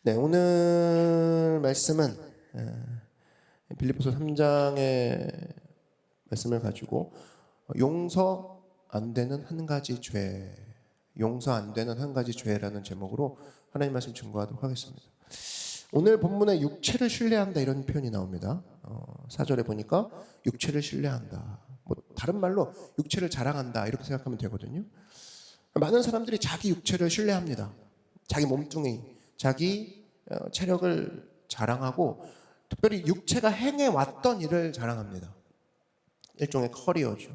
네, 오늘 말씀은 빌립보서 3장의 말씀을 가지고 용서 안 되는 한 가지 죄, 용서 안 되는 한 가지 죄라는 제목으로 하나님 말씀 증거하도록 하겠습니다. 오늘 본문에 육체를 신뢰한다 이런 표현이 나옵니다. 4절에 보니까 육체를 신뢰한다. 뭐 다른 말로 육체를 자랑한다 이렇게 생각하면 되거든요. 많은 사람들이 자기 육체를 신뢰합니다. 자기 몸뚱이, 자기 체력을 자랑하고 특별히 육체가 행해왔던 일을 자랑합니다. 일종의 커리어죠.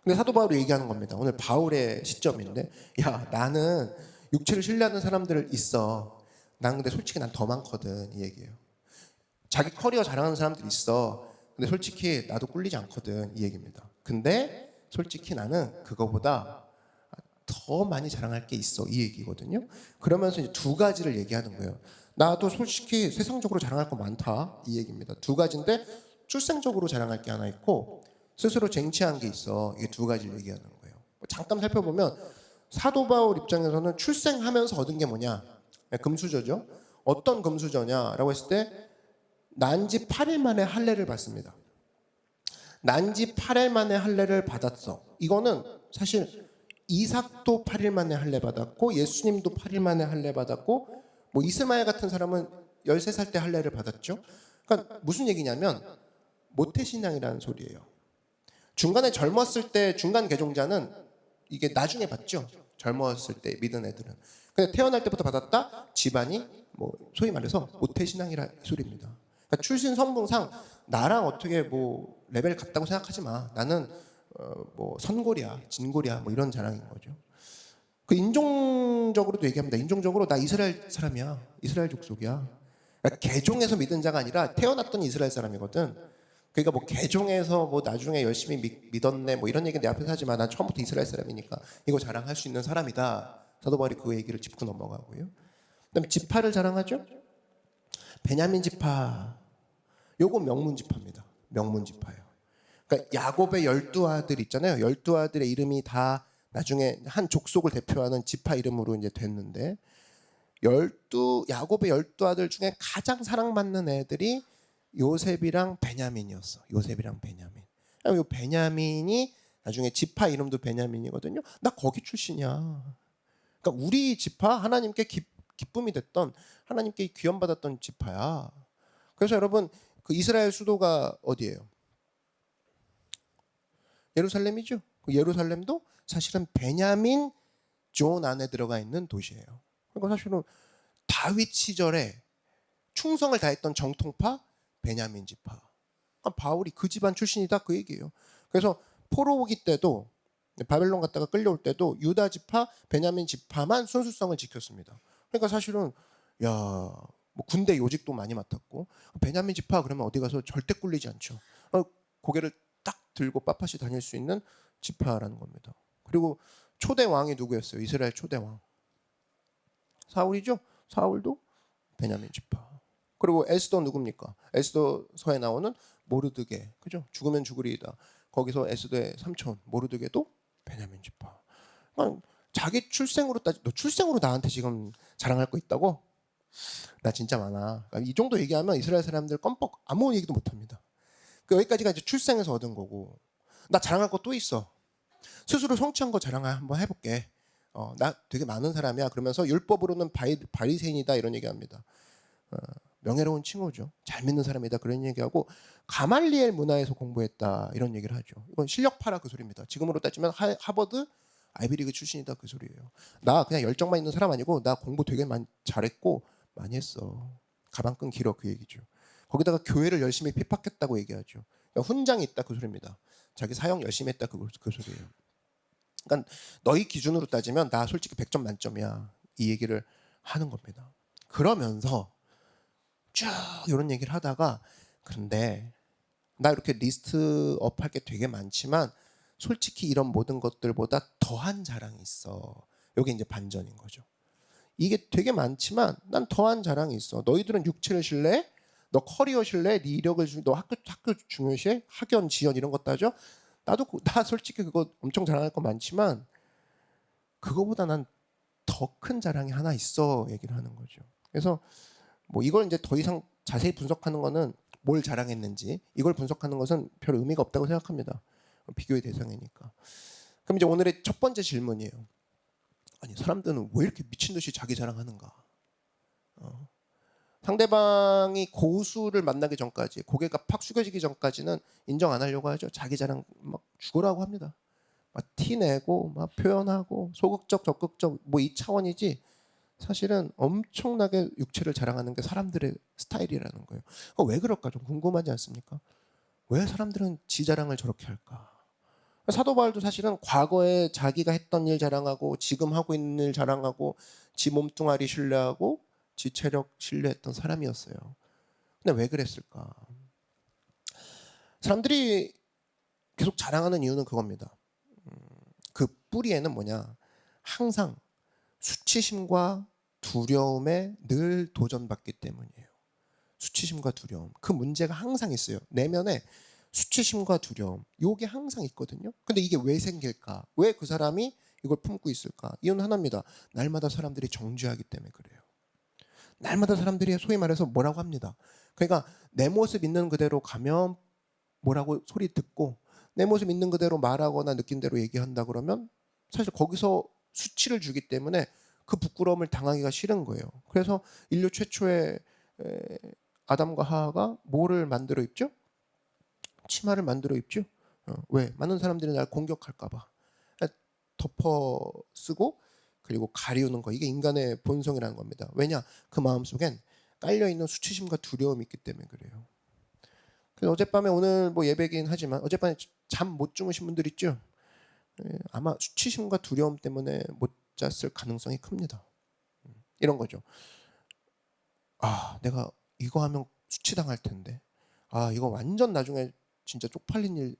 근데 사도 바울이 얘기하는 겁니다. 오늘 바울의 시점인데, 야, 나는 육체를 신뢰하는 사람들 있어. 난 근데 솔직히 난 더 많거든. 이 얘기예요. 자기 커리어 자랑하는 사람들 있어. 근데 솔직히 나도 꿀리지 않거든. 이 얘기입니다. 근데 솔직히 나는 그거보다 더 많이 자랑할 게 있어. 이 얘기거든요. 그러면서 이제 두 가지를 얘기하는 거예요. 나도 솔직히 세상적으로 자랑할 거 많다. 이 얘기입니다. 두 가지인데 출생적으로 자랑할 게 하나 있고 스스로 쟁취한 게 있어. 이게 두 가지를 얘기하는 거예요. 잠깐 살펴보면 사도 바울 입장에서는 출생하면서 얻은 게 뭐냐? 금수저죠. 어떤 금수저냐라고 했을 때 난지 8일 만에 할례를 받습니다. 난지 8일 만에 할례를 받았어. 이거는 사실 이삭도 8일 만에 할례 받았고 예수님도 8일 만에 할례 받았고 뭐 이스마엘 같은 사람은 13살 때 할례를 받았죠. 그러니까 무슨 얘기냐면 모태신앙이라는 소리예요. 중간에 젊었을 때 중간 개종자는 이게 나중에 받죠. 젊었을 때 믿은 애들은. 근데 태어날 때부터 받았다? 집안이 뭐 소위 말해서 모태신앙이라 소리입니다. 그러니까 출신 성분상 나랑 어떻게 뭐 레벨 같다고 생각하지 마. 나는 뭐 선골이야, 진골이야, 뭐 이런 자랑인 거죠. 그 인종적으로도 얘기합니다. 인종적으로 나 이스라엘 사람이야, 이스라엘 족속이야. 그러니까 개종해서 믿은 자가 아니라 태어났던 이스라엘 사람이거든. 그러니까 뭐 개종해서 뭐 나중에 열심히 믿었네 뭐 이런 얘기 내 앞에서 하지 마. 난 처음부터 이스라엘 사람이니까 이거 자랑할 수 있는 사람이다. 사도 바울이 그 얘기를 짚고 넘어가고요. 그다음에 지파를 자랑하죠. 베냐민 지파. 요거 명문 지파입니다. 명문 지파예요. 그러니까 야곱의 12아들 있잖아요. 12아들의 이름이 다 나중에 한 족속을 대표하는 지파 이름으로 이제 됐는데 야곱의 12아들 중에 가장 사랑받는 애들이 요셉이랑 베냐민이었어. 요셉이랑 베냐민. 요 베냐민이 나중에 지파 이름도 베냐민이거든요. 나 거기 출신이야. 그러니까 우리 지파 하나님께 기쁨이 됐던 하나님께 귀염받았던 지파야. 그래서 여러분 그 이스라엘 수도가 어디예요? 예루살렘이죠. 그 예루살렘도 사실은 베냐민 존 안에 들어가 있는 도시예요. 그러니까 사실은 다윗 시절에 충성을 다했던 정통파 베냐민 지파. 그러니까 바울이 그 집안 출신이다 그 얘기예요. 그래서 포로오기 때도 바벨론 갔다가 끌려올 때도 유다 지파, 베냐민 지파만 순수성을 지켰습니다. 그러니까 사실은 야, 뭐 군대 요직도 많이 맡았고 베냐민 지파 그러면 어디 가서 절대 꿀리지 않죠. 고개를 딱 들고 빳빳이 다닐 수 있는 지파라는 겁니다. 그리고 초대 왕이 누구였어요? 이스라엘 초대 왕. 사울이죠. 사울도 베냐민 지파. 그리고 에스더 누굽니까? 에스더서에 나오는 모르드게. 그죠? 죽으면 죽으리이다. 거기서 에스더의 삼촌 모르드게도 베냐민 지파. 그러니까 자기 출생으로 너 출생으로 나한테 지금 자랑할 거 있다고? 나 진짜 많아. 그러니까 이 정도 얘기하면 이스라엘 사람들 껌뻑 아무 얘기도 못 합니다. 여기까지가 이제 출생에서 얻은 거고. 나 자랑할 거 또 있어. 스스로 성취한 거 자랑 한번 해볼게. 나 되게 많은 사람이야. 그러면서 율법으로는 바리새인이다 이런 얘기합니다. 명예로운 칭호죠. 잘 믿는 사람이다 그런 얘기하고 가말리엘 문화에서 공부했다 이런 얘기를 하죠. 이건 실력파라 그 소리입니다. 지금으로 따지면 하버드 아이비리그 출신이다 그 소리예요. 나 그냥 열정만 있는 사람 아니고 나 공부 되게 잘했고 많이 했어. 가방끈 길어 그 얘기죠. 거기다가 교회를 열심히 핍박했다고 얘기하죠. 그러니까 훈장이 있다 그 소리입니다. 자기 사역 열심히 했다 그 소리예요. 그러니까 너희 기준으로 따지면 나 솔직히 100점 만점이야 이 얘기를 하는 겁니다. 그러면서 쭉 이런 얘기를 하다가 그런데 나 이렇게 리스트업 할 게 되게 많지만 솔직히 이런 모든 것들보다 더한 자랑이 있어. 여기 이제 반전인 거죠. 이게 되게 많지만 난 더한 자랑이 있어. 너희들은 육체를 신뢰해? 너 커리어 신뢰해? 네 이력을 너 학교 중요시해? 학연, 지연 이런 것 따져? 나 솔직히 그거 엄청 자랑할 거 많지만 그거보다 난 더 큰 자랑이 하나 있어 얘기를 하는 거죠. 그래서 뭐 이걸 이제 더 이상 자세히 분석하는 거는 뭘 자랑했는지 이걸 분석하는 것은 별 의미가 없다고 생각합니다. 비교의 대상이니까. 그럼 이제 오늘의 첫 번째 질문이에요. 아니 사람들은 왜 이렇게 미친 듯이 자기 자랑하는가? 상대방이 고수를 만나기 전까지 고개가 팍 숙여지기 전까지는 인정 안 하려고 하죠. 자기 자랑 막 죽으라고 합니다. 막 티내고 막 표현하고 소극적 적극적 뭐 이 차원이지 사실은 엄청나게 육체를 자랑하는 게 사람들의 스타일이라는 거예요. 왜 그럴까 좀 궁금하지 않습니까? 왜 사람들은 지 자랑을 저렇게 할까? 사도 바울도 사실은 과거에 자기가 했던 일 자랑하고 지금 하고 있는 일 자랑하고 지 몸뚱아리 신뢰하고 지 체력 신뢰했던 사람이었어요. 근데 왜 그랬을까? 사람들이 계속 자랑하는 이유는 그겁니다. 그 뿌리에는 뭐냐? 항상 수치심과 두려움에 늘 도전받기 때문이에요. 수치심과 두려움. 그 문제가 항상 있어요. 내면에 수치심과 두려움. 요게 항상 있거든요. 근데 이게 왜 생길까? 왜 그 사람이 이걸 품고 있을까? 이유는 하나입니다. 날마다 사람들이 정죄하기 때문에 그래요. 날마다 사람들이 소위 말해서 뭐라고 합니다. 그러니까 내 모습 있는 그대로 가면 뭐라고 소리 듣고 내 모습 있는 그대로 말하거나 느낀 대로 얘기한다 그러면 사실 거기서 수치를 주기 때문에 그 부끄러움을 당하기가 싫은 거예요. 그래서 인류 최초의 아담과 하하가 뭐를 만들어 입죠? 치마를 만들어 입죠. 왜? 많은 사람들이 날 공격할까 봐. 덮어 쓰고 그리고 가리우는 거. 이게 인간의 본성이라는 겁니다. 왜냐? 그 마음속엔 깔려있는 수치심과 두려움이 있기 때문에 그래요. 그래서 어젯밤에 오늘 뭐 예배긴 하지만 어젯밤에 잠 못 주무신 분들 있죠? 아마 수치심과 두려움 때문에 못 잤을 가능성이 큽니다. 이런 거죠. 아, 내가 이거 하면 수치당할 텐데. 아, 이거 완전 나중에 진짜 쪽팔린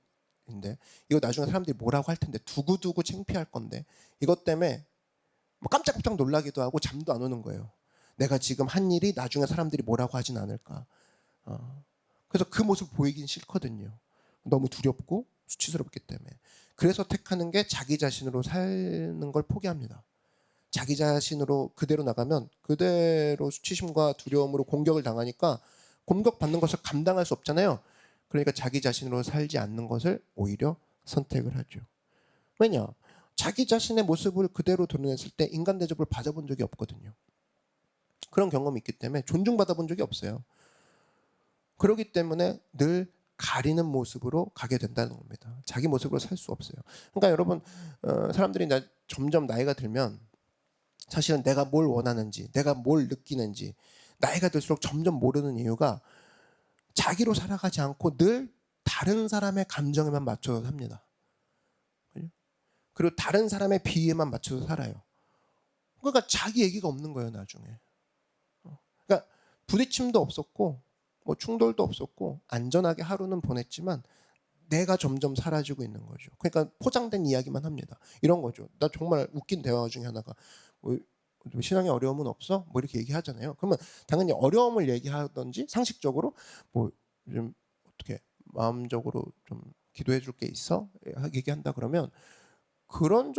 일인데. 이거 나중에 사람들이 뭐라고 할 텐데. 두고두고 창피할 건데. 이것 때문에 뭐 깜짝깜짝 놀라기도 하고 잠도 안 오는 거예요. 내가 지금 한 일이 나중에 사람들이 뭐라고 하진 않을까. 그래서 그 모습 보이긴 싫거든요. 너무 두렵고 수치스럽기 때문에. 그래서 택하는 게 자기 자신으로 사는 걸 포기합니다. 자기 자신으로 그대로 나가면 그대로 수치심과 두려움으로 공격을 당하니까 공격받는 것을 감당할 수 없잖아요. 그러니까 자기 자신으로 살지 않는 것을 오히려 선택을 하죠. 왜냐? 자기 자신의 모습을 그대로 드러냈을 때 인간 대접을 받아본 적이 없거든요. 그런 경험이 있기 때문에 존중받아본 적이 없어요. 그렇기 때문에 늘 가리는 모습으로 가게 된다는 겁니다. 자기 모습으로 살 수 없어요. 그러니까 여러분 사람들이 점점 나이가 들면 사실은 내가 뭘 원하는지 내가 뭘 느끼는지 나이가 들수록 점점 모르는 이유가 자기로 살아가지 않고 늘 다른 사람의 감정에만 맞춰서 삽니다. 그리고 다른 사람의 비위에만 맞춰서 살아요. 그러니까 자기 얘기가 없는 거예요 나중에. 그러니까 부딪힘도 없었고 뭐 충돌도 없었고 안전하게 하루는 보냈지만 내가 점점 사라지고 있는 거죠. 그러니까 포장된 이야기만 합니다. 이런 거죠. 나 정말 웃긴 대화 중에 하나가 뭐 신앙에 어려움은 없어? 뭐 이렇게 얘기하잖아요. 그러면 당연히 어려움을 얘기하든지 상식적으로 뭐 좀 어떻게 마음적으로 좀 기도해 줄 게 있어? 얘기한다 그러면 그런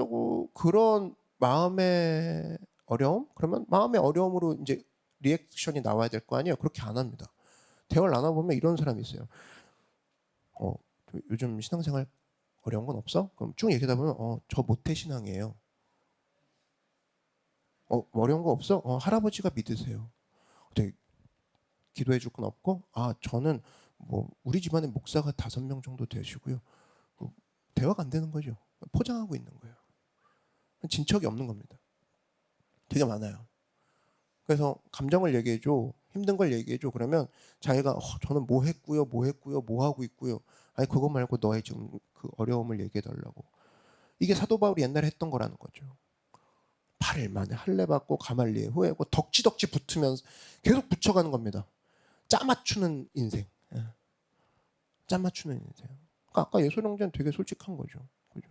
마음의 어려움? 그러면 마음의 어려움으로 이제 리액션이 나와야 될 거 아니에요. 그렇게 안 합니다. 대화를 나눠보면 이런 사람이 있어요. 요즘 신앙생활 어려운 건 없어? 그럼 쭉 얘기하다 보면 저 모태 신앙이에요. 어려운 거 없어? 할아버지가 믿으세요. 어떻게 기도해 줄 건 없고? 저는 뭐 우리 집안에 목사가 5명 정도 되시고요. 대화가 안 되는 거죠. 포장하고 있는 거예요. 진척이 없는 겁니다. 되게 많아요. 그래서 감정을 얘기해줘. 힘든 걸 얘기해줘. 그러면 자기가 저는 뭐 했고요. 뭐 하고 있고요. 아니 그거 말고 너의 지금 그 어려움을 얘기해달라고. 이게 사도 바울이 옛날에 했던 거라는 거죠. 8일 만에 할례 받고 가말리에 후회하고 덕지덕지 붙으면서 계속 붙여가는 겁니다. 짜맞추는 인생. 짜맞추는 인생. 그러니까 아까 예솔 형제는 되게 솔직한 거죠. 그죠?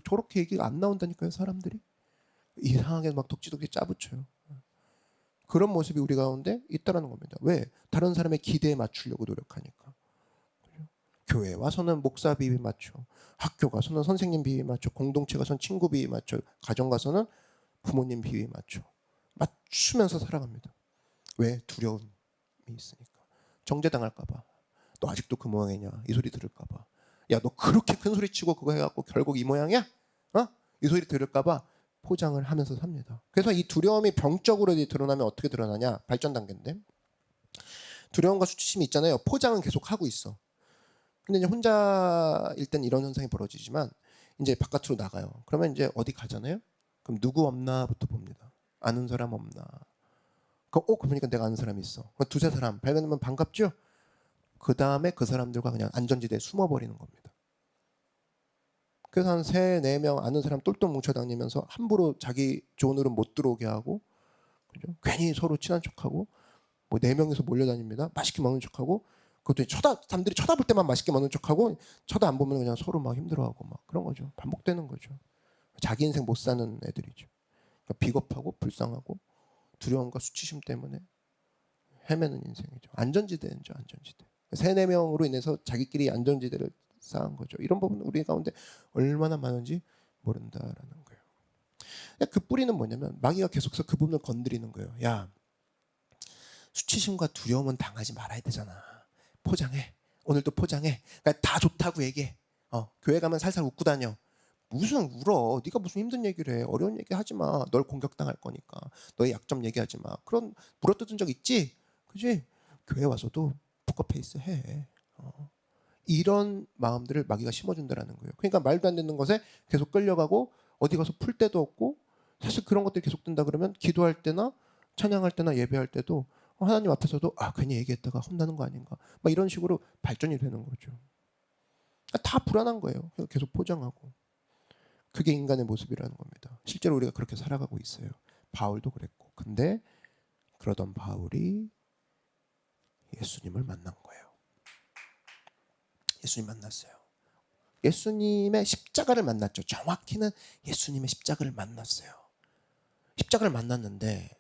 저렇게 얘기가 안 나온다니까요, 사람들이. 이상하게 막 덕지덕지 짜붙여요. 그런 모습이 우리 가운데 있다라는 겁니다. 왜? 다른 사람의 기대에 맞추려고 노력하니까. 그죠? 교회 와서는 목사 비위 맞춰, 학교 가서는 선생님 비위 맞춰, 공동체 가서는 친구 비위 맞춰, 가정 가서는 부모님 비위 맞추면서 살아갑니다. 왜? 두려움이 있으니까. 정죄당할까봐. 너 아직도 그 모양이냐? 이 소리 들을까봐. 야, 너 그렇게 큰 소리 치고 그거 해갖고 결국 이 모양이야? 이 소리 들을까봐 포장을 하면서 삽니다. 그래서 이 두려움이 병적으로 드러나면 어떻게 드러나냐? 발전 단계인데. 두려움과 수치심이 있잖아요. 포장은 계속 하고 있어. 근데 이제 혼자일 땐 이런 현상이 벌어지지만 이제 바깥으로 나가요. 그러면 이제 어디 가잖아요. 그럼 누구 없나부터 봅니다. 아는 사람 없나. 그거 보니까 내가 아는 사람이 있어. 두세 사람 발견하면 반갑죠. 그 다음에 그 사람들과 그냥 안전지대에 숨어버리는 겁니다. 그래서 한 3, 4명 아는 사람 똘똘 뭉쳐다니면서 함부로 자기 존으로 못 들어오게 하고, 그죠? 괜히 서로 친한 척하고, 뭐 4명이서 몰려다닙니다. 맛있게 먹는 척하고, 그것도 사람들이 쳐다볼 때만 맛있게 먹는 척하고, 쳐다 안 보면 그냥 서로 막 힘들어하고 막 그런 거죠. 반복되는 거죠. 자기 인생 못 사는 애들이죠. 그러니까 비겁하고 불쌍하고 두려움과 수치심 때문에 헤매는 인생이죠. 안전지대죠, 안전지대. 3, 4명으로 인해서 자기끼리 안전지대를 쌓은 거죠. 이런 부분 우리 가운데 얼마나 많은지 모른다라는 거예요. 그 뿌리는 뭐냐면 마귀가 계속해서 그 부분을 건드리는 거예요. 야, 수치심과 두려움은 당하지 말아야 되잖아. 포장해. 오늘도 포장해. 그러니까 다 좋다고 얘기해. 교회 가면 살살 웃고 다녀. 무슨 울어? 네가 무슨 힘든 얘기를 해? 어려운 얘기 하지 마. 널 공격당할 거니까. 너의 약점 얘기하지 마. 그런 물어뜯은 적 있지? 그지? 교회 와서도 포커페이스 해. 이런 마음들을 마귀가 심어준다라는 거예요. 그러니까 말도 안 되는 것에 계속 끌려가고 어디 가서 풀 데도 없고 사실 그런 것들이 계속된다 그러면 기도할 때나 찬양할 때나 예배할 때도 하나님 앞에서도 괜히 얘기했다가 혼나는 거 아닌가 막 이런 식으로 발전이 되는 거죠. 다 불안한 거예요. 계속 포장하고. 그게 인간의 모습이라는 겁니다. 실제로 우리가 그렇게 살아가고 있어요. 바울도 그랬고. 근데 그러던 바울이 예수님을 만난 거예요. 예수님 만났어요. 예수님의 십자가를 만났죠. 정확히는 예수님의 십자가를 만났어요. 십자가를 만났는데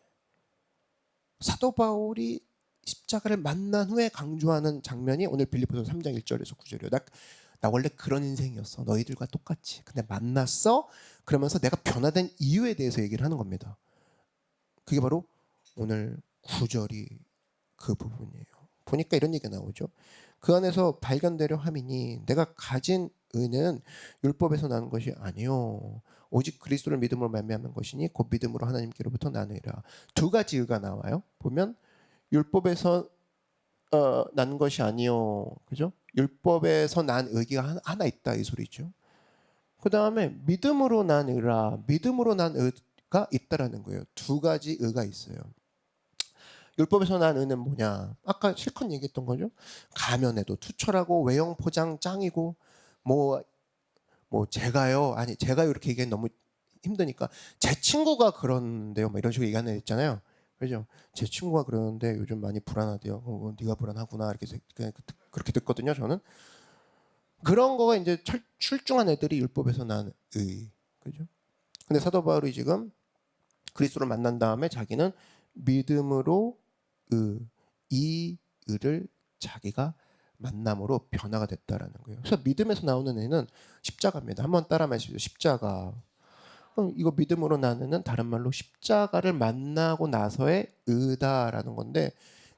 사도 바울이 십자가를 만난 후에 강조하는 장면이 오늘 빌립보서 3장 1절에서 9절이에요. 나 원래 그런 인생이었어. 너희들과 똑같이. 근데 만났어. 그러면서 내가 변화된 이유에 대해서 얘기를 하는 겁니다. 그게 바로 오늘 9절이 그 부분이에요. 보니까 이런 얘기가 나오죠. 그 안에서 발견되려 함이니 내가 가진 의는 율법에서 나는 것이 아니요 오직 그리스도를 믿음으로 말미암는 것이니 곧 믿음으로 하나님께로부터 나느니라. 2가지 의가 나와요. 보면 율법에서 난 것이 아니요, 그죠? 율법에서 난 의가 하나 있다 이 소리죠. 그 다음에 믿음으로 난 의라. 믿음으로 난 의가 있다라는 거예요. 2가지 의가 있어요. 율법에서 난 의는 뭐냐? 아까 실컷 얘기했던 거죠. 가면에도 투철하고 외형 포장 짱이고 뭐 제가요 이렇게 얘기하기 너무 힘드니까 제 친구가 그런데요 뭐 이런 식으로 얘기하는 애 있잖아요. 그죠? 제 친구가 그러는데 요즘 많이 불안하대요. 네가 불안하구나 이렇게 그냥 그렇게 듣거든요. 저는 그런 거가 이제 출중한 애들이 율법에서 난 의, 그죠? 근데 사도 바울이 지금 그리스도를 만난 다음에 자기는 믿음으로 이 의를 자기가 만남으로 변화가 됐다라는 거예요. 그래서 믿음에서 나오는 의는 십자가입니다. 한번 따라 말해주세요. 십자가. 이거 믿음으로 나누는 다른 말로 십자가를 만나고 나서의 의다라는 건데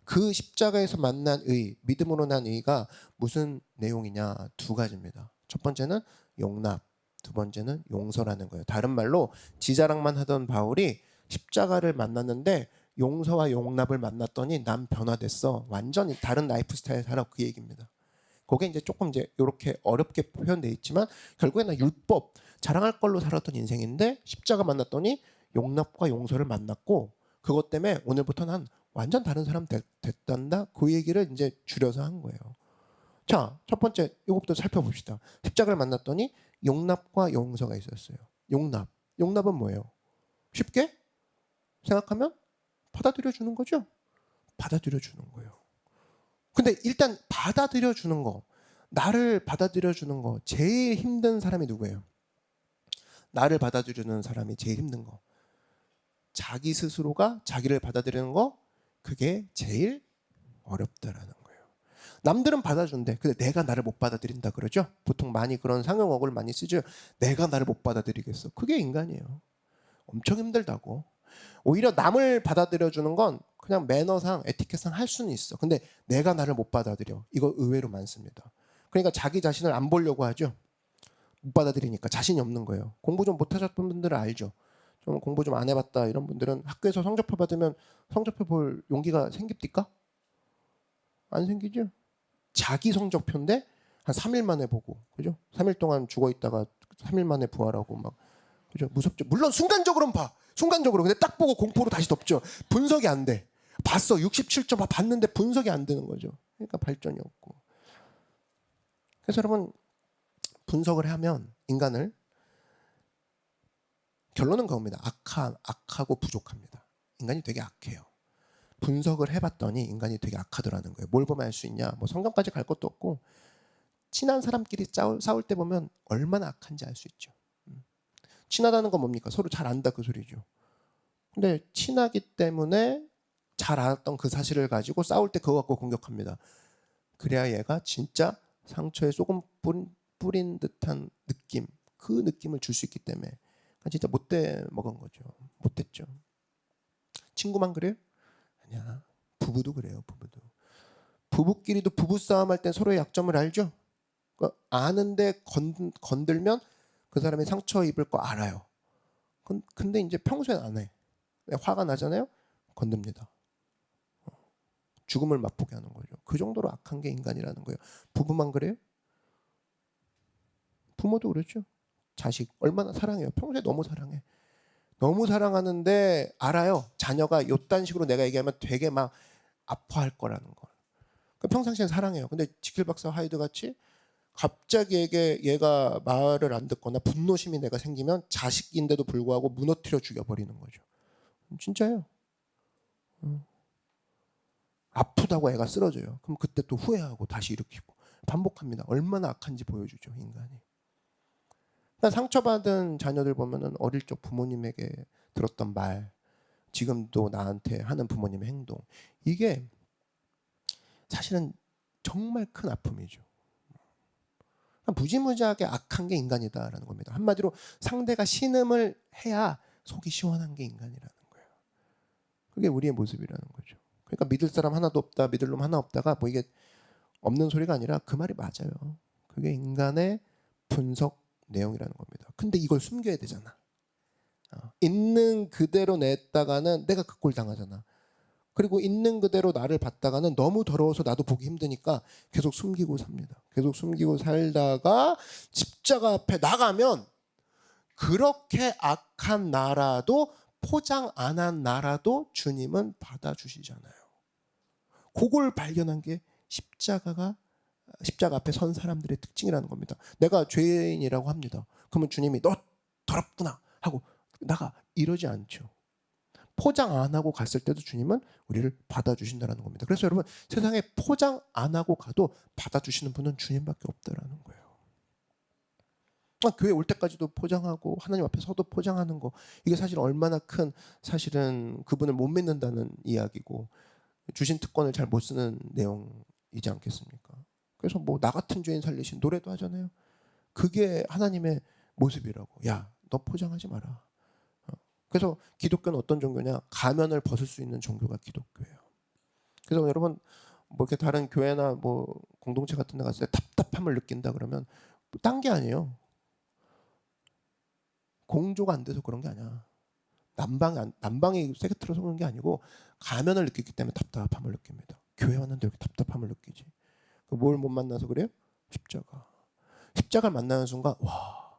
그 십자가에서 만난 의, 믿음으로 난 의가 무슨 내용이냐? 2가지입니다. 첫 번째는 용납, 2번째는 용서라는 거예요. 다른 말로 지자랑만 하던 바울이 십자가를 만났는데 용서와 용납을 만났더니 난 변화됐어. 완전히 다른 라이프 스타일 살아 그 얘기입니다. 그게 이제 조금 이제 이렇게 어렵게 표현돼 있지만 결국에는 율법 자랑할 걸로 살았던 인생인데 십자가 만났더니 용납과 용서를 만났고 그것 때문에 오늘부터 난 완전 다른 사람 됐단다. 그 얘기를 이제 줄여서 한 거예요. 자, 첫 번째 이것부터 살펴봅시다. 십자가를 만났더니 용납과 용서가 있었어요. 용납은 뭐예요? 쉽게 생각하면 받아들여 주는 거죠. 받아들여 주는 거예요. 근데 일단 받아들여 주는 거, 나를 받아들여 주는 거 제일 힘든 사람이 누구예요? 나를 받아들이는 사람이 제일 힘든 거. 자기 스스로가 자기를 받아들이는 거 그게 제일 어렵다라는 거예요. 남들은 받아준대. 근데 내가 나를 못 받아들인다 그러죠? 보통 많이 그런 상용어를 많이 쓰죠. 내가 나를 못 받아들이겠어. 그게 인간이에요. 엄청 힘들다고. 오히려 남을 받아들여주는 건 그냥 매너상 에티켓상 할 수는 있어. 근데 내가 나를 못 받아들여. 이거 의외로 많습니다. 그러니까 자기 자신을 안 보려고 하죠. 못 받아들이니까 자신이 없는 거예요. 공부 좀 못하셨던 분들은 알죠. 좀 공부 좀 안 해봤다 이런 분들은 학교에서 성적표 받으면 성적표 볼 용기가 생깁니까? 안 생기죠. 자기 성적표인데 한 3일 만에 보고, 그죠? 3일 동안 죽어 있다가 3일 만에 부활하고 막, 그죠? 무섭죠. 물론 순간적으로는 봐. 순간적으로. 근데 딱 보고 공포로 다시 덮죠. 분석이 안 돼. 봤어. 67점 봤는데 분석이 안 되는 거죠. 그러니까 발전이 없고. 그래서 여러분, 분석을 하면 인간을, 결론은 그겁니다. 악하고 부족합니다. 인간이 되게 악해요. 분석을 해봤더니 인간이 되게 악하더라는 거예요. 뭘 보면 알 수 있냐? 뭐 성경까지 갈 것도 없고, 친한 사람끼리 싸울 때 보면 얼마나 악한지 알 수 있죠. 친하다는 건 뭡니까? 서로 잘 안다 그 소리죠. 근데 친하기 때문에 잘 알았던 그 사실을 가지고 싸울 때 그거 갖고 공격합니다. 그래야 얘가 진짜 상처에 소금 뿌린 듯한 느낌, 그 느낌을 줄 수 있기 때문에 진짜 못돼 먹은 거죠. 못됐죠. 친구만 그래요? 아니야. 부부도 그래요. 부부끼리도 부부싸움 할 땐 서로의 약점을 알죠. 그러니까 아는데 건들면 그 사람이 상처 입을 거 알아요. 근데 이제 평소엔 안 해. 화가 나잖아요. 건듭니다. 죽음을 맛보게 하는 거죠. 그 정도로 악한 게 인간이라는 거예요. 부부만 그래요? 부모도 그렇죠. 자식 얼마나 사랑해요. 평소에 너무 사랑해. 너무 사랑하는데 알아요. 자녀가 요딴 식으로 내가 얘기하면 되게 막 아파할 거라는 걸. 평상시엔 사랑해요. 근데 지킬 박사 하이드 같이 갑자기 얘가 말을 안 듣거나 분노심이 내가 생기면 자식인데도 불구하고 무너뜨려 죽여버리는 거죠. 진짜예요. 아프다고 애가 쓰러져요. 그럼 그때 또 후회하고 다시 일으키고 반복합니다. 얼마나 악한지 보여주죠, 인간이. 그러니까 상처받은 자녀들 보면은 어릴 적 부모님에게 들었던 말, 지금도 나한테 하는 부모님의 행동, 이게 사실은 정말 큰 아픔이죠. 무지무지하게 악한 게 인간이다라는 겁니다. 한마디로 상대가 신음을 해야 속이 시원한 게 인간이라는 거예요. 그게 우리의 모습이라는 거죠. 그러니까 믿을 사람 하나도 없다, 믿을 놈 하나 없다가 뭐 이게 없는 소리가 아니라 그 말이 맞아요. 그게 인간의 분석 내용이라는 겁니다. 근데 이걸 숨겨야 되잖아. 있는 그대로 냈다가는 내가 그 꼴 당하잖아. 그리고 있는 그대로 나를 봤다가는 너무 더러워서 나도 보기 힘드니까 계속 숨기고 삽니다. 계속 숨기고 살다가 십자가 앞에 나가면 그렇게 악한 나라도 포장 안 한 나라도 주님은 받아주시잖아요. 그걸 발견한 게 십자가 앞에 선 사람들의 특징이라는 겁니다. 내가 죄인이라고 합니다. 그러면 주님이 너 더럽구나 하고 나가 이러지 않죠. 포장 안 하고 갔을 때도 주님은 우리를 받아주신다는 겁니다. 그래서 여러분 세상에 포장 안 하고 가도 받아주시는 분은 주님밖에 없다라는 거예요. 교회 올 때까지도 포장하고 하나님 앞에 서도 포장하는 거, 이게 사실 얼마나 큰 사실은 그분을 못 믿는다는 이야기고 주신 특권을 잘 못 쓰는 내용이지 않겠습니까? 그래서 뭐 나 같은 죄인 살리신 노래도 하잖아요. 그게 하나님의 모습이라고. 야, 너 포장하지 마라. 그래서 기독교는 어떤 종교냐? 가면을 벗을 수 있는 종교가 기독교예요. 그래서 여러분 뭐 이렇게 다른 교회나 뭐 공동체 같은 데 갔을 때 답답함을 느낀다 그러면 딴 게 아니에요. 공조가 안 돼서 그런 게 아니야. 난방이 세게 틀어서 그런 게 아니고 가면을 느끼기 때문에 답답함을 느낍니다. 교회 왔는데 이렇게 답답함을 느끼지. 뭘 못 만나서 그래요? 십자가를 만나는 순간 와,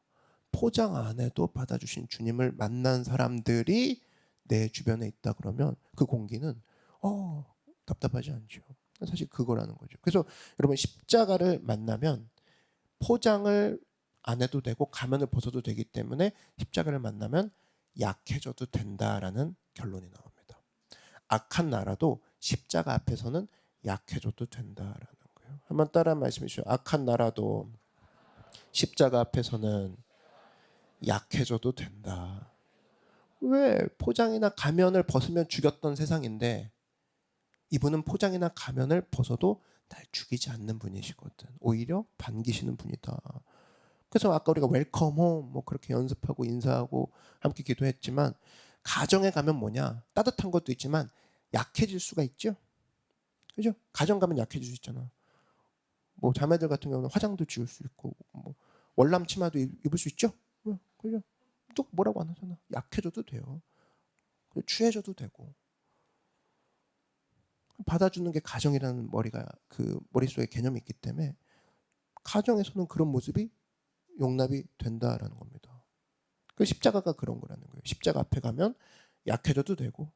포장 안 해도 받아주신 주님을 만난 사람들이 내 주변에 있다 그러면 그 공기는 답답하지 않죠. 사실 그거라는 거죠. 그래서 여러분 십자가를 만나면 포장을 안 해도 되고 가면을 벗어도 되기 때문에 십자가를 만나면 약해져도 된다라는 결론이 나옵니다. 악한 나라도 십자가 앞에서는 약해져도 된다라는 거예요. 한번 따라 말씀해 주시죠. 악한 나라도 십자가 앞에서는 약해져도 된다. 왜? 포장이나 가면을 벗으면 죽였던 세상인데 이분은 포장이나 가면을 벗어도 날 죽이지 않는 분이시거든. 오히려 반기시는 분이다. 그래서 아까 우리가 웰컴 홈 뭐 그렇게 연습하고 인사하고 함께 기도했지만 가정에 가면 뭐냐? 따뜻한 것도 있지만 약해질 수가 있죠. 그죠? 가정 가면 약해질 수 있잖아. 뭐 자매들 같은 경우는 화장도 지울 수 있고 뭐 월남 치마도 입을 수 있죠. 그죠? 또 뭐라고 안 하잖아. 약해져도 돼요. 취해져도 되고. 받아주는 게 가정이라는 머리가 그 머릿속에 개념이 있기 때문에 가정에서는 그런 모습이 용납이 된다라는 겁니다. 그 십자가가 그런 거라는 거예요. 십자가 앞에 가면 약해져도 되고,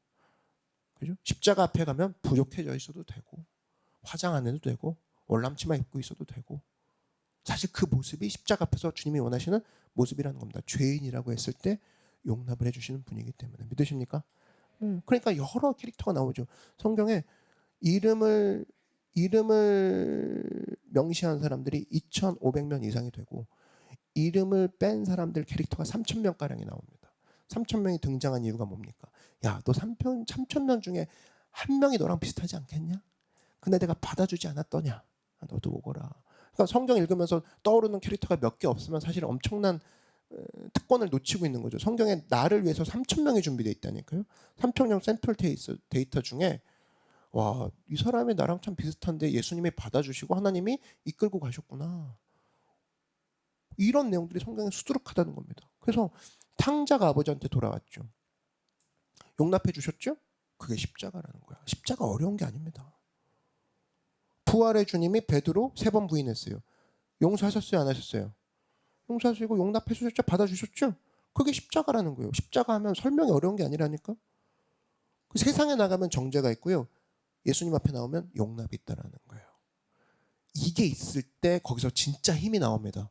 그죠? 십자가 앞에 가면 부족해져 있어도 되고, 화장 안 해도 되고, 월남치마 입고 있어도 되고, 사실 그 모습이 십자가 앞에서 주님이 원하시는 모습이라는 겁니다. 죄인이라고 했을 때 용납을 해주시는 분이기 때문에 믿으십니까? 그러니까 여러 캐릭터가 나오죠. 성경에 이름을 명시한 사람들이 2,500명 이상이 되고 이름을 뺀 사람들 캐릭터가 3,000명 가량이 나옵니다. 3,000명이 등장한 이유가 뭡니까? 야, 너 3,000명 중에 한 명이 너랑 비슷하지 않겠냐? 근데 내가 받아주지 않았더냐? 너도 오거라. 그러니까 성경 읽으면서 떠오르는 캐릭터가 몇 개 없으면 사실 엄청난 특권을 놓치고 있는 거죠. 성경에 나를 위해서 3,000명이 준비되어 있다니까요. 3,000명 샘플 데이터 중에 와, 이 사람이 나랑 참 비슷한데 예수님이 받아주시고 하나님이 이끌고 가셨구나. 이런 내용들이 성경에 수두룩하다는 겁니다. 그래서 탕자가 아버지한테 돌아왔죠. 용납해 주셨죠? 그게 십자가라는 거야. 십자가 어려운 게 아닙니다. 부활의 주님이 베드로 3번 부인했어요. 용서하셨어요? 안 하셨어요? 용서하시고 용납해 주셨죠? 받아주셨죠? 그게 십자가라는 거예요. 십자가 하면 설명이 어려운 게 아니라니까. 그 세상에 나가면 정죄가 있고요. 예수님 앞에 나오면 용납이 있다라는 거예요. 이게 있을 때 거기서 진짜 힘이 나옵니다.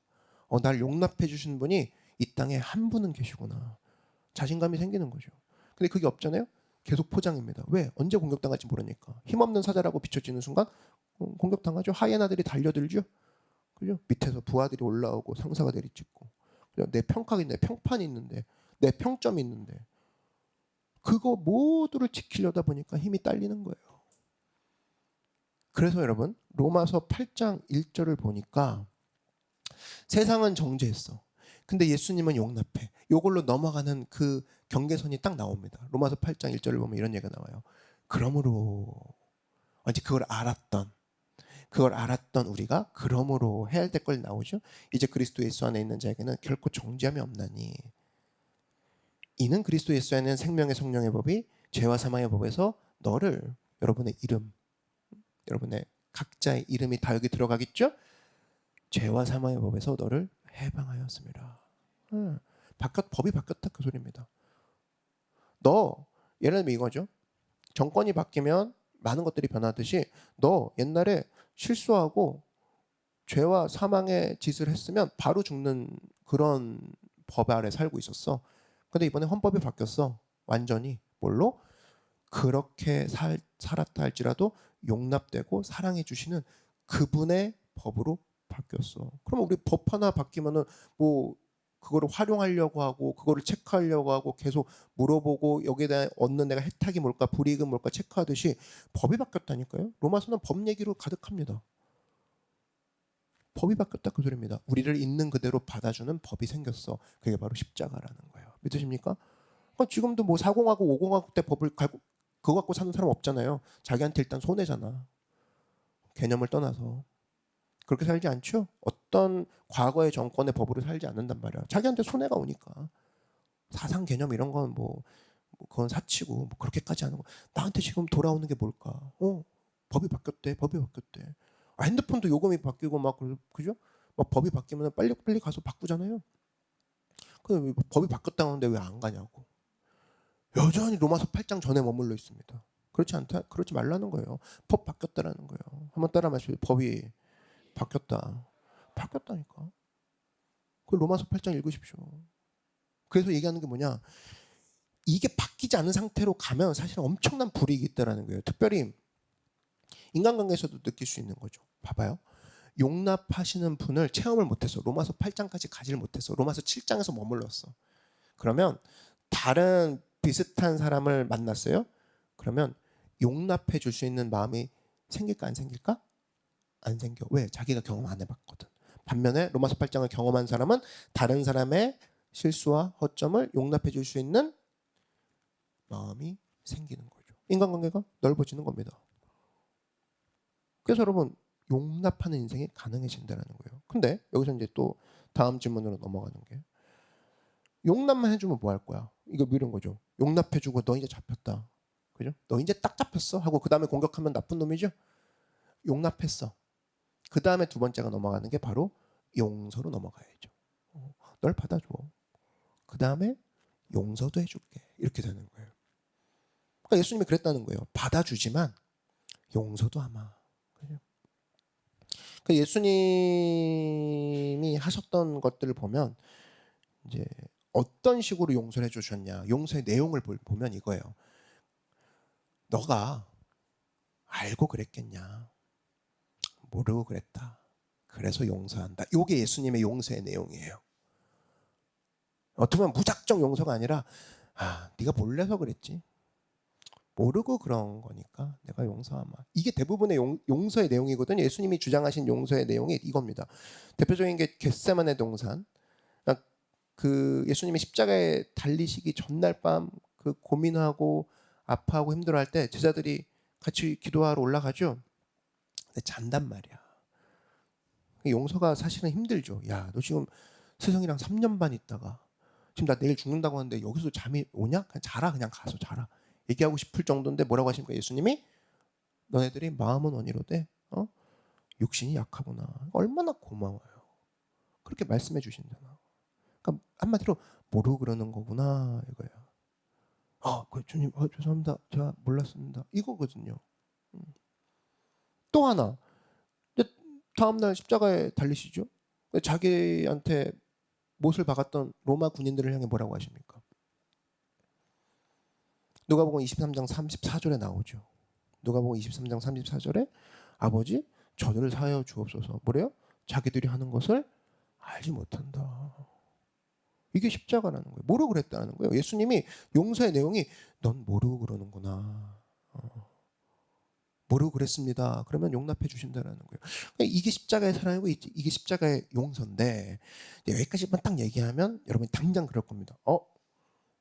날 용납해 주시는 분이 이 땅에 한 분은 계시구나. 자신감이 생기는 거죠. 근데 그게 없잖아요. 계속 포장입니다. 왜? 언제 공격당할지 모르니까. 힘없는 사자라고 비춰지는 순간 공격당하죠. 하이에나들이 달려들죠. 그죠? 밑에서 부하들이 올라오고 상사가 내리찍고. 내 평가가 있는데 평판이 있는데 내 평점이 있는데 그거 모두를 지키려다 보니까 힘이 딸리는 거예요. 그래서 여러분 로마서 8장 1절을 보니까 세상은 정죄했어. 근데 예수님은 용납해. 요걸로 넘어가는 그 경계선이 딱 나옵니다. 로마서 8장 1절을 보면 이런 얘기가 나와요. 그러므로 이제 그걸 알았던 우리가 그러므로 해야 될 걸 나오죠. 이제 그리스도 예수 안에 있는 자에게는 결코 정죄함이 없나니 이는 그리스도 예수 안에 있는 생명의 성령의 법이 죄와 사망의 법에서 너를 여러분의 이름 여러분의 각자의 이름이 다 여기 들어가겠죠? 죄와 사망의 법에서 너를 해방하였습니다. 법이 바뀌었다 그 소리입니다. 너 예를 들면 이거죠. 정권이 바뀌면 많은 것들이 변하듯이 너 옛날에 실수하고 죄와 사망의 짓을 했으면 바로 죽는 그런 법 아래 살고 있었어. 근데 이번에 헌법이 바뀌었어. 완전히 뭘로? 그렇게 살았다 할지라도 용납되고 사랑해 주시는 그분의 법으로 바뀌었어. 그러면 우리 법 하나 바뀌면은 뭐 그거를 활용하려고 하고 그거를 체크하려고 하고 계속 물어보고 여기에 대한 얻는 내가 혜택이 뭘까 불이익은 뭘까 체크하듯이 법이 바뀌었다니까요. 로마서는 법 얘기로 가득합니다. 법이 바뀌었다 그 소리입니다. 우리를 있는 그대로 받아주는 법이 생겼어. 그게 바로 십자가라는 거예요. 믿으십니까? 지금도 뭐 40하고 50하고 때 법을 그거 갖고 사는 사람 없잖아요. 자기한테 일단 손해잖아. 개념을 떠나서. 그렇게 살지 않죠? 어떤 과거의 정권의 법으로 살지 않는단 말이야. 자기한테 손해가 오니까. 사상 개념 이런 건 뭐 그건 사치고 뭐 그렇게까지 하는 거. 나한테 지금 돌아오는 게 뭘까? 법이 바뀌었대. 법이 바뀌었대. 핸드폰도 요금이 바뀌고 막 그죠? 막 법이 바뀌면 빨리 가서 바꾸잖아요. 근데 법이 바뀌었다고 하는데 왜 안 가냐고. 여전히 로마서 8장 전에 머물러 있습니다. 그렇지 말라는 거예요. 법 바뀌었다라는 거예요. 한번 따라 마시죠. 법이 바뀌었다. 바뀌었다니까. 그 로마서 8장 읽으십시오. 그래서 얘기하는 게 뭐냐? 이게 바뀌지 않은 상태로 가면 사실 엄청난 불이익이 있다라는 거예요. 특별히 인간관계에서도 느낄 수 있는 거죠. 봐봐요. 용납하시는 분을 체험을 못해서 로마서 8장까지 가지를 못해서 로마서 7장에서 머물렀어. 그러면 다른 비슷한 사람을 만났어요. 그러면 용납해 줄 수 있는 마음이 생길까 안 생길까? 안 생겨. 왜? 자기가 경험 안 해봤거든. 반면에 로마서 8장을 경험한 사람은 다른 사람의 실수와 허점을 용납해 줄 수 있는 마음이 생기는 거죠. 인간관계가 넓어지는 겁니다. 그래서 여러분 용납하는 인생이 가능해진다는 거예요. 근데 여기서 이제 또 다음 질문으로 넘어가는 게 용납만 해주면 뭐 할 거야? 이거 이런 거죠. 용납해주고 너 이제 잡혔다. 그죠? 너 이제 딱 잡혔어 하고 그 다음에 공격하면 나쁜 놈이죠. 용납했어. 그 다음에 두 번째가 넘어가는 게 바로 용서로 넘어가야죠. 널 받아줘. 그 다음에 용서도 해줄게. 이렇게 되는 거예요. 그러니까 예수님이 그랬다는 거예요. 받아주지만 용서도 하마. 그죠? 그러니까 예수님이 하셨던 것들을 보면 이제 어떤 식으로 용서를 해주셨냐. 용서의 내용을 보면 이거예요. 너가 알고 그랬겠냐. 모르고 그랬다. 그래서 용서한다. 이게 예수님의 용서의 내용이에요. 어떻게 보면 무작정 용서가 아니라 네가 몰라서 그랬지. 모르고 그런 거니까 내가 용서하마. 이게 대부분의 용서의 내용이거든요. 예수님이 주장하신 용서의 내용이 이겁니다. 대표적인 게 겟세마네 동산. 그 예수님이 십자가에 달리시기 전날 밤 그 고민하고 아파하고 힘들어할 때 제자들이 같이 기도하러 올라가죠. 근데 잔단 말이야. 용서가 사실은 힘들죠. 야, 너 지금 스승이랑 3년 반 있다가 지금 나 내일 죽는다고 하는데 여기서 잠이 오냐? 그냥 자라. 그냥 가서 자라. 얘기하고 싶을 정도인데 뭐라고 하십니까? 예수님이 너네들이 마음은 원이로되 육신이 약하구나. 얼마나 고마워요. 그렇게 말씀해 주신다. 그러니까 한마디로 모르고 그러는 거구나 이거예요. 그 주님 죄송합니다. 제가 몰랐습니다. 이거거든요. 또 하나. 다음날 십자가에 달리시죠. 자기한테 못을 박았던 로마 군인들을 향해 뭐라고 하십니까? 누가복음 23장 34절에 나오죠. 누가복음 23장 34절에 아버지 저들을 사하여 주옵소서. 뭐래요? 자기들이 하는 것을 알지 못한다. 이게 십자가라는 거예요. 모르고 그랬다는 거예요. 예수님이 용서의 내용이 넌 모르고 그러는구나. 모르고 그랬습니다. 그러면 용납해 주신다는 거예요. 이게 십자가의 사랑이고 이게 십자가의 용서인데 여기까지만 딱 얘기하면 여러분이 당장 그럴 겁니다.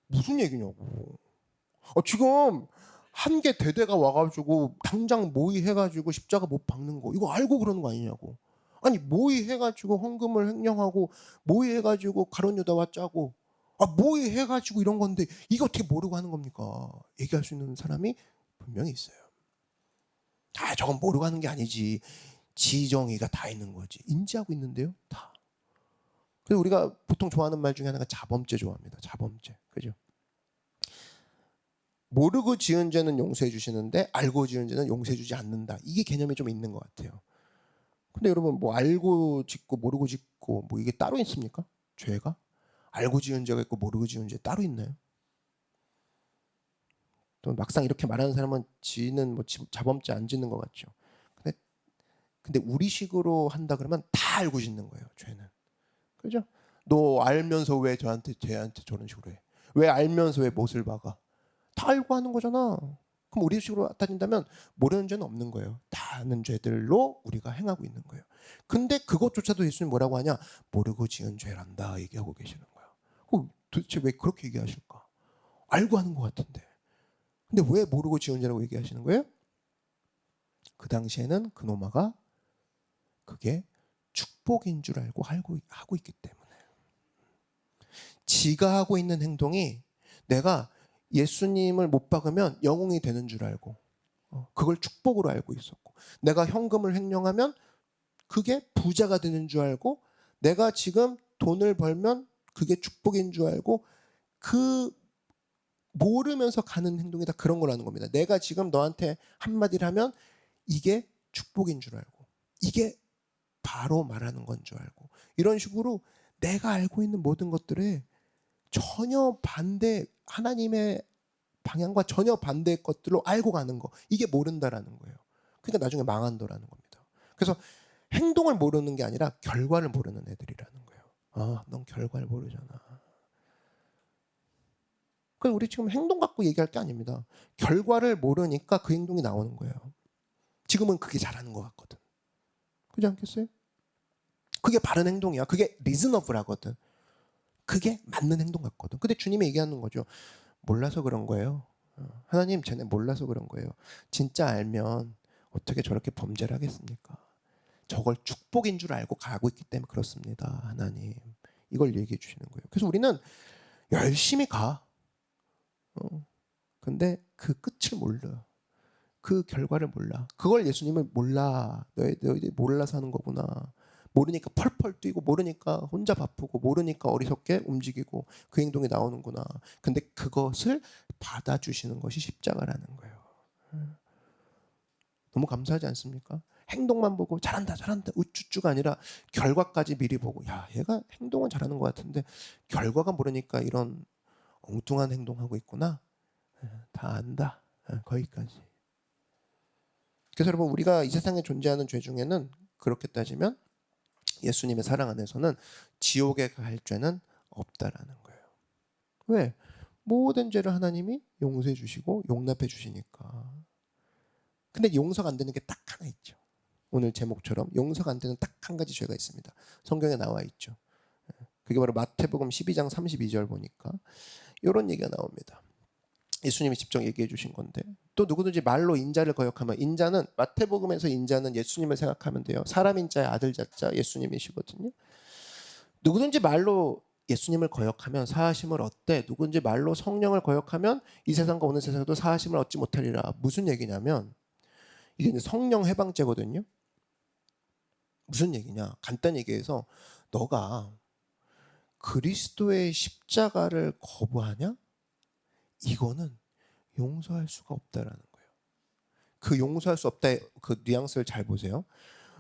무슨 얘기냐고. 지금 한 개 대대가 와가지고 당장 모의해가지고 십자가 못 박는 거 이거 알고 그러는 거 아니냐고. 아니 모의해가지고 헌금을 횡령하고 모의해가지고 가룟 유다와 짜고 모의해가지고 이런 건데 이거 어떻게 모르고 하는 겁니까? 얘기할 수 있는 사람이 분명히 있어요. 저건 모르고 하는 게 아니지. 지정의가 다 있는 거지. 인지하고 있는데요, 다. 그래서 우리가 보통 좋아하는 말 중에 하나가 자범죄 좋아합니다. 자범죄, 그죠? 모르고 지은 죄는 용서해 주시는데 알고 지은 죄는 용서해 주지 않는다. 이게 개념이 좀 있는 것 같아요. 근데 여러분 뭐 알고 짓고 모르고 짓고 뭐 이게 따로 있습니까? 죄가? 알고 지은 죄가 있고 모르고 지은 죄 따로 있나요? 또 막상 이렇게 말하는 사람은 지는 뭐 자범죄 안 짓는 것 같죠. 근데 우리식으로 한다 그러면 다 알고 짓는 거예요. 죄는. 그죠? 너 알면서 왜 쟤한테 저런 식으로 해? 왜 알면서 왜 못을 박아? 다 알고 하는 거잖아. 그럼 우리식으로 따진다면 모르는 죄는 없는 거예요. 다 아는 죄들로 우리가 행하고 있는 거예요. 근데 그것조차도 예수님 뭐라고 하냐? 모르고 지은 죄란다 얘기하고 계시는 거예요. 도대체 왜 그렇게 얘기하실까? 알고 하는 것 같은데. 근데 왜 모르고 지은 죄라고 얘기하시는 거예요? 그 당시에는 그노마가 그게 축복인 줄 알고 하고 있기 때문에. 지가 하고 있는 행동이 내가 예수님을 못 박으면 영웅이 되는 줄 알고 그걸 축복으로 알고 있었고, 내가 현금을 횡령하면 그게 부자가 되는 줄 알고, 내가 지금 돈을 벌면 그게 축복인 줄 알고, 그 모르면서 가는 행동이 다 그런 거라는 겁니다. 내가 지금 너한테 한마디를 하면 이게 축복인 줄 알고, 이게 바로 말하는 건 줄 알고, 이런 식으로 내가 알고 있는 모든 것들에 전혀 반대, 하나님의 방향과 전혀 반대의 것들로 알고 가는 거, 이게 모른다라는 거예요. 그러니까 나중에 망한다라는 겁니다. 그래서 행동을 모르는 게 아니라 결과를 모르는 애들이라는 거예요. 넌 결과를 모르잖아. 그래서 우리 지금 행동 갖고 얘기할 게 아닙니다. 결과를 모르니까 그 행동이 나오는 거예요. 지금은 그게 잘하는 것 같거든. 그렇지 않겠어요? 그게 바른 행동이야. 그게 리즈너블하거든. 그게 맞는 행동 같거든. 근데 주님이 얘기하는 거죠. 몰라서 그런 거예요. 하나님, 쟤네 몰라서 그런 거예요. 진짜 알면 어떻게 저렇게 범죄를 하겠습니까? 저걸 축복인 줄 알고 가고 있기 때문에 그렇습니다. 하나님, 이걸 얘기해 주시는 거예요. 그래서 우리는 열심히 가. 근데 그 끝을 몰라. 그 결과를 몰라. 그걸 예수님을 몰라. 너희들이 몰라서 하는 거구나. 모르니까 펄펄 뛰고, 모르니까 혼자 바쁘고, 모르니까 어리석게 움직이고 그 행동이 나오는구나. 근데 그것을 받아주시는 것이 십자가라는 거예요. 너무 감사하지 않습니까? 행동만 보고 잘한다 잘한다 우쭈쭈가 아니라 결과까지 미리 보고, 야, 얘가 행동은 잘하는 것 같은데 결과가 모르니까 이런 엉뚱한 행동하고 있구나. 다 안다. 거기까지. 그래서 여러분, 우리가 이 세상에 존재하는 죄 중에는 그렇게 따지면 예수님의 사랑 안에서는 지옥에 갈 죄는 없다라는 거예요. 왜? 모든 죄를 하나님이 용서해 주시고 용납해 주시니까. 근데 용서가 안 되는 게 딱 하나 있죠. 오늘 제목처럼 용서가 안 되는 딱 한 가지 죄가 있습니다. 성경에 나와 있죠. 그게 바로 마태복음 12장 32절 보니까 이런 얘기가 나옵니다. 예수님이 직접 얘기해 주신 건데, 또 누구든지 말로 인자를 거역하면, 인자는 마태복음에서 인자는 예수님을 생각하면 돼요. 사람 인자의 아들 자자 예수님이시거든요. 누구든지 말로 예수님을 거역하면 사하심을 얻되 누구든지 말로 성령을 거역하면 이 세상과 오는 세상에도 사하심을 얻지 못하리라. 무슨 얘기냐면 이게 이제 성령 해방죄거든요. 무슨 얘기냐? 간단히 얘기해서 너가 그리스도의 십자가를 거부하냐? 이거는 용서할 수가 없다라는 거예요. 그 용서할 수 없다 그 뉘앙스를 잘 보세요.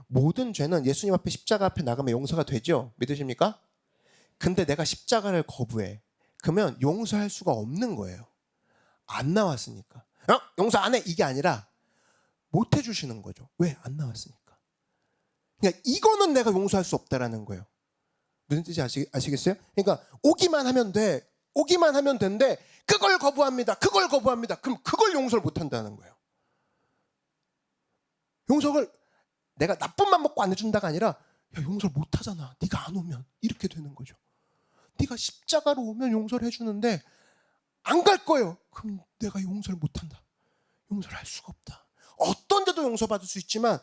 모든 죄는 예수님 앞에 십자가 앞에 나가면 용서가 되죠. 믿으십니까? 근데 내가 십자가를 거부해. 그러면 용서할 수가 없는 거예요. 안 나왔으니까. 용서 안 해. 이게 아니라 못 해주시는 거죠. 왜? 안 나왔으니까. 그러니까 이거는 내가 용서할 수 없다라는 거예요. 무슨 뜻인지 아시겠어요? 그러니까 오기만 하면 돼. 오기만 하면 된대. 그걸 거부합니다. 그걸 거부합니다. 그럼 그걸 용서를 못 한다는 거예요. 용서를 내가 나쁜 맘 먹고 안 해준다가 아니라, 야, 용서를 못 하잖아. 네가 안 오면. 이렇게 되는 거죠. 네가 십자가로 오면 용서를 해주는데 안 갈 거예요. 그럼 내가 용서를 못 한다. 용서를 할 수가 없다. 어떤 데도 용서받을 수 있지만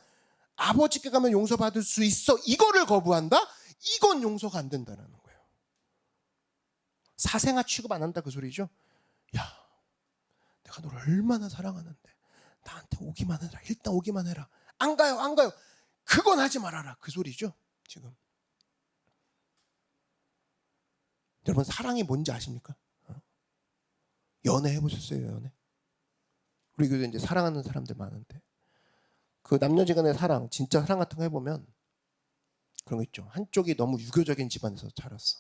아버지께 가면 용서받을 수 있어. 이거를 거부한다? 이건 용서가 안 된다는 거예요. 사생아 취급 안 한다 그 소리죠. 야, 내가 너를 얼마나 사랑하는데 나한테 오기만 해라. 일단 오기만 해라. 안 가요, 안 가요. 그건 하지 말아라. 그 소리죠. 지금 여러분, 사랑이 뭔지 아십니까? 연애 해보셨어요? 연애? 우리 교회 이제 사랑하는 사람들 많은데 그 남녀지간의 사랑, 진짜 사랑 같은 거 해보면 그런 거 있죠. 한쪽이 너무 유교적인 집안에서 자랐어.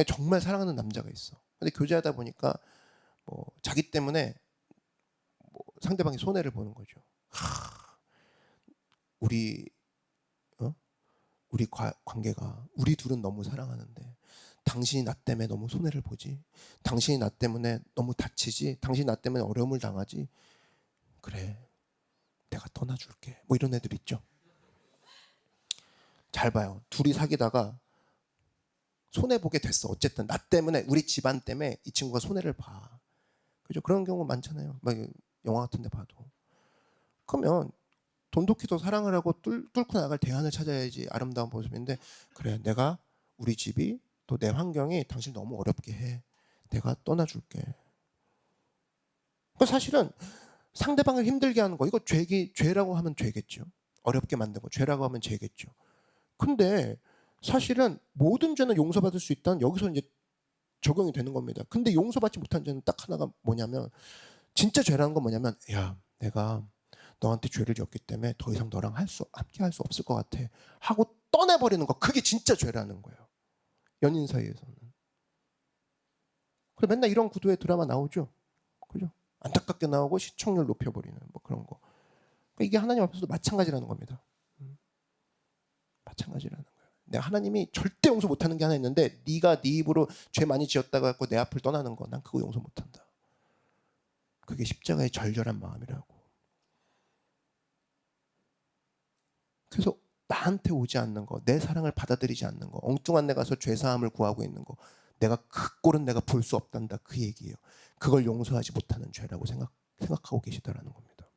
정말 사랑하는 남자가 있어. 근데 교제하다 보니까 뭐 자기 때문에 뭐 상대방이 손해를 보는 거죠. 우리 우리 관계가, 우리 둘은 너무 사랑하는데 당신이 나 때문에 너무 손해를 보지. 당신이 나 때문에 너무 다치지. 당신이 나 때문에 어려움을 당하지. 그래, 내가 떠나줄게. 뭐 이런 애들 있죠. 잘 봐요. 둘이 사귀다가 손해보게 됐어. 어쨌든 나 때문에, 우리 집안 때문에 이 친구가 손해를 봐. 그죠? 그런 경우 많잖아요. 막 영화 같은 데 봐도. 그러면 돈독히 더 사랑을 하고 뚫고 나갈 대안을 찾아야지 아름다운 모습인데, 그래, 내가 우리 집이 또 내 환경이 당신 너무 어렵게 해. 내가 떠나줄게. 그러니까 사실은 상대방을 힘들게 하는 거, 이거 죄라고 하면 죄겠죠. 어렵게 만든 거 죄라고 하면 죄겠죠. 근데 사실은 모든 죄는 용서받을 수 있다는, 여기서 이제 적용이 되는 겁니다. 근데 용서받지 못한 죄는 딱 하나가 뭐냐면, 진짜 죄라는 건 뭐냐면, 야, 내가 너한테 죄를 지었기 때문에 더 이상 너랑 함께 할 수 없을 것 같아 하고 떠나버리는 거, 그게 진짜 죄라는 거예요. 연인 사이에서는. 그래, 맨날 이런 구도의 드라마 나오죠. 그죠? 안타깝게 나오고 시청률 높여버리는 뭐 그런 거. 그러니까 이게 하나님 앞에서도 마찬가지라는 겁니다. 마찬가지라는 거예요. 내가 하나님이 절대 용서 못하는 게 하나 있는데, 네가 네 입으로 죄 많이 지었다가 갖고 내 앞을 떠나는 거, 난 그거 용서 못한다. 그게 십자가의 절절한 마음이라고. 그래서 나한테 오지 않는 거, 내 사랑을 받아들이지 않는 거, 엉뚱한 데 가서 죄사함을 구하고 있는 거, 내가 그 꼴은 내가 볼 수 없단다, 그 얘기예요. 그걸 용서하지 못하는 죄라고 생각하고 계시다라는 겁니다.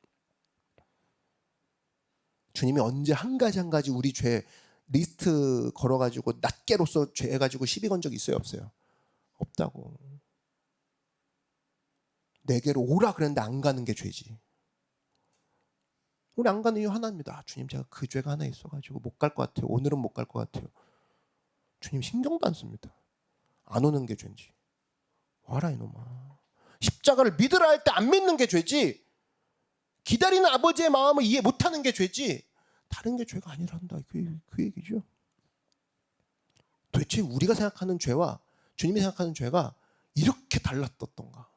주님이 언제 한 가지 우리 죄 리스트 걸어가지고 낱개로서 죄 가지고 시비 건 적 있어요, 없어요? 없다고. 내게로 오라 그랬는데 안 가는 게 죄지. 우리 안 가는 이유 하나입니다. 아, 주님, 제가 그 죄가 하나 있어가지고 못 갈 것 같아요. 오늘은 못 갈 것 같아요. 주님 신경도 안 씁니다. 안 오는 게 죄인지. 와라 이놈아. 십자가를 믿으라 할 때 안 믿는 게 죄지. 기다리는 아버지의 마음을 이해 못하는 게 죄지. 다른 게 죄가 아니란다. 그 얘기죠. 도대체 우리가 생각하는 죄와 주님이 생각하는 죄가 이렇게 달랐었던가.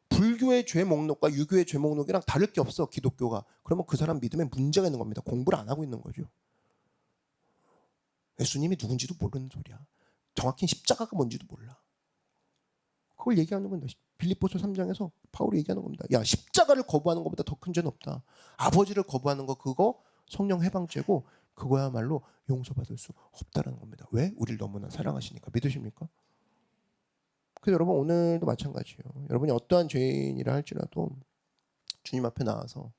불교의 죄 목록과 유교의 죄 목록이랑 다를 게 없어, 기독교가. 그러면 그 사람 믿음에 문제가 있는 겁니다. 공부를 안 하고 있는 거죠. 예수님이 누군지도 모르는 소리야. 정확히 십자가가 뭔지도 몰라. 그걸 얘기하는 건데, 빌립보서 3장에서 바울이 얘기하는 겁니다. 야, 십자가를 거부하는 것보다 더 큰 죄는 없다. 아버지를 거부하는 거, 그거 성령 해방죄고, 그거야말로 용서받을 수 없다는 겁니다. 왜? 우리를 너무나 사랑하시니까. 믿으십니까? 그래서 여러분, 오늘도 마찬가지예요. 여러분이 어떠한 죄인이라 할지라도 주님 앞에 나와서,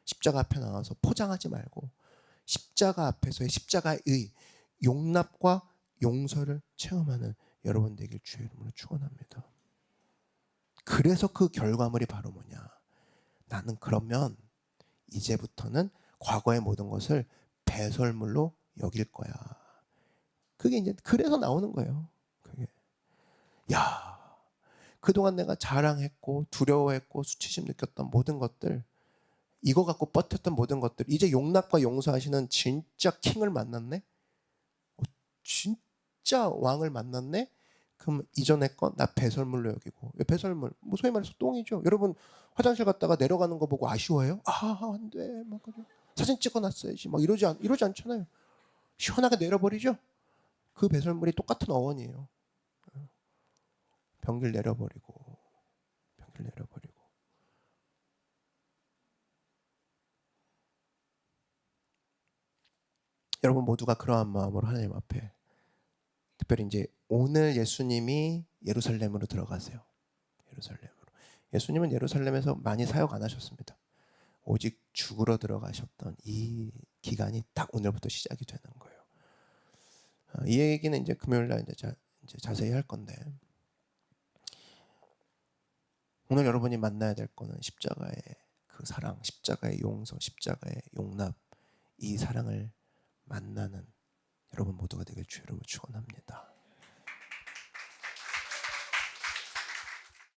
십자가 앞에 나와서 포장하지 말고 십자가 앞에서의 십자가의 용납과 용서를 체험하는 여러분 되길 주의 이름으로 축원합니다. 그래서 그 결과물이 바로 뭐냐? 나는 그러면 이제부터는 과거의 모든 것을 배설물로 여길 거야. 그게 이제 그래서 나오는 거예요. 그게. 야, 그동안 내가 자랑했고 두려워했고 수치심 느꼈던 모든 것들, 이거 갖고 버텼던 모든 것들, 이제 용납과 용서하시는 진짜 킹을 만났네? 진짜 왕을 만났네? 그럼 이전에 거 나 배설물로 여기고. 배설물, 뭐 소위 말해서 똥이죠. 여러분 화장실 갔다가 내려가는 거 보고 아쉬워해요? 아, 안 돼. 막 사진 찍어놨어야지. 막 이러지 않잖아요. 시원하게 내려버리죠. 그 배설물이 똑같은 어원이에요. 병길 내려버리고. 여러분 모두가 그러한 마음으로 하나님 앞에, 특별히 이제 오늘 예수님이 예루살렘으로 들어가세요. 예수님은 예루살렘에서 많이 사역 안 하셨습니다. 오직 죽으러 들어가셨던 이 기간이 딱 오늘부터 시작이 되는 거예요. 이 얘기는 이제 금요일 날 이제 자세히 할 건데, 오늘 여러분이 만나야 될 거는 십자가의 그 사랑, 십자가의 용서, 십자가의 용납, 이 사랑을 만나는 여러분 모두가 되길 주의 이름으로 축원합니다.